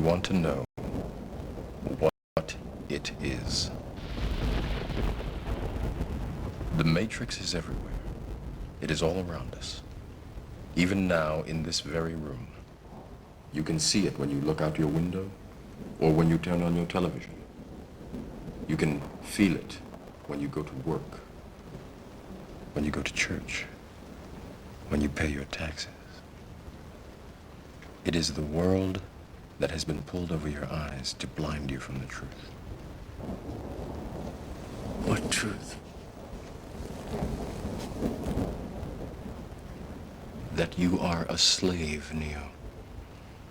want to know what it is. The Matrix is everywhere. It is all around us. Even now, in this very room. You can see it when you look out your window or when you turn on your television. You can feel it when you go to work, when you go to church, when you pay your taxes. It is the world that has been pulled over your eyes to blind you from the truth. What truth? That you are a slave, Neo.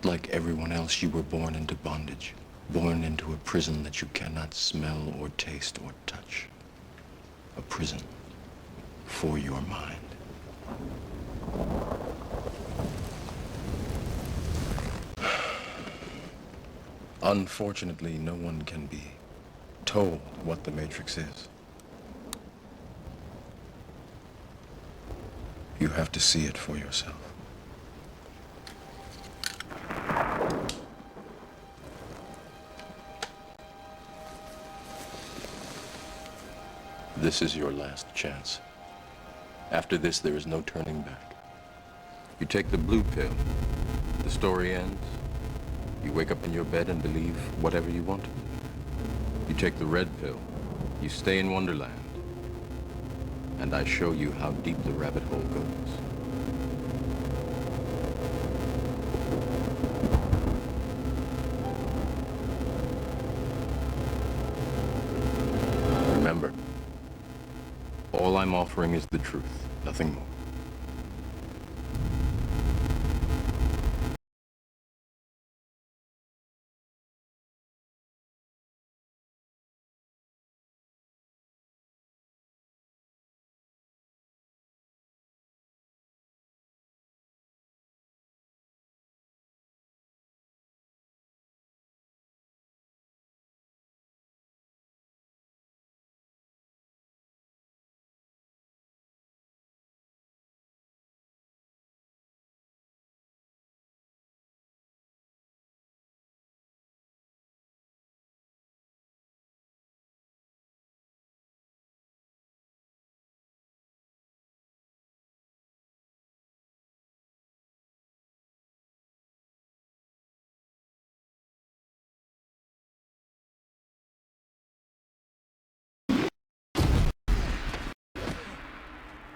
Like everyone else, you were born into bondage, born into a prison that you cannot smell or taste or touch. A prison for your mind. Unfortunately, no one can be told what the Matrix is. You have to see it for yourself. This is your last chance. After this, there is no turning back. You take the blue pill, the story ends. You wake up in your bed and believe whatever you want to believe. You take the red pill, you stay in Wonderland, and I show you how deep the rabbit hole goes. Remember, all I'm offering is the truth, nothing more.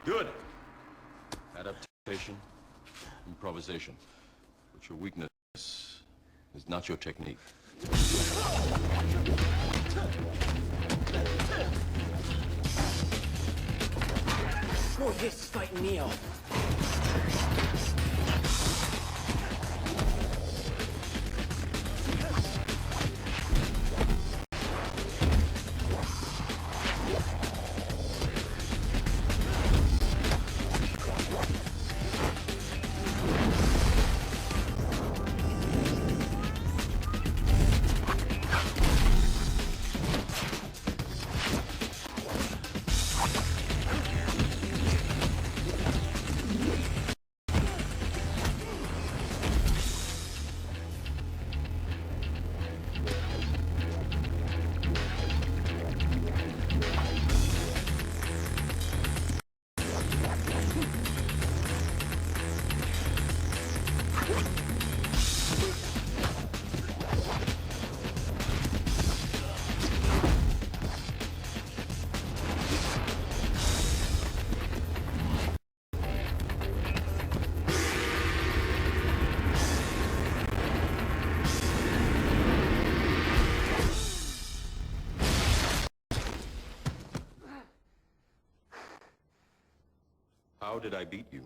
Good. Adaptation, improvisation. But your weakness is not your technique. Boy, this is fighting Neo. How did I beat you?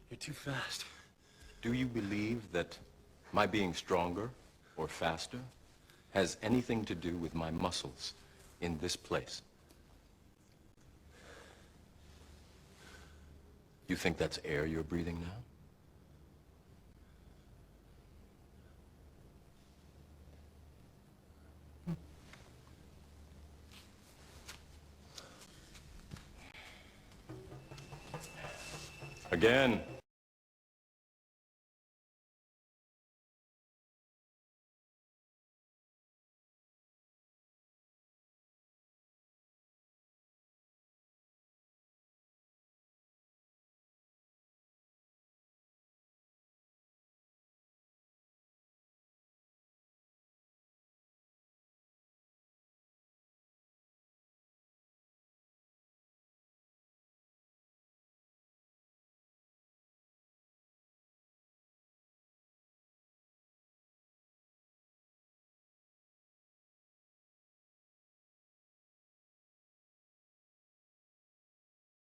You're too fast. Do you believe that my being stronger or faster has anything to do with my muscles in this place? You think that's air you're breathing now? Again.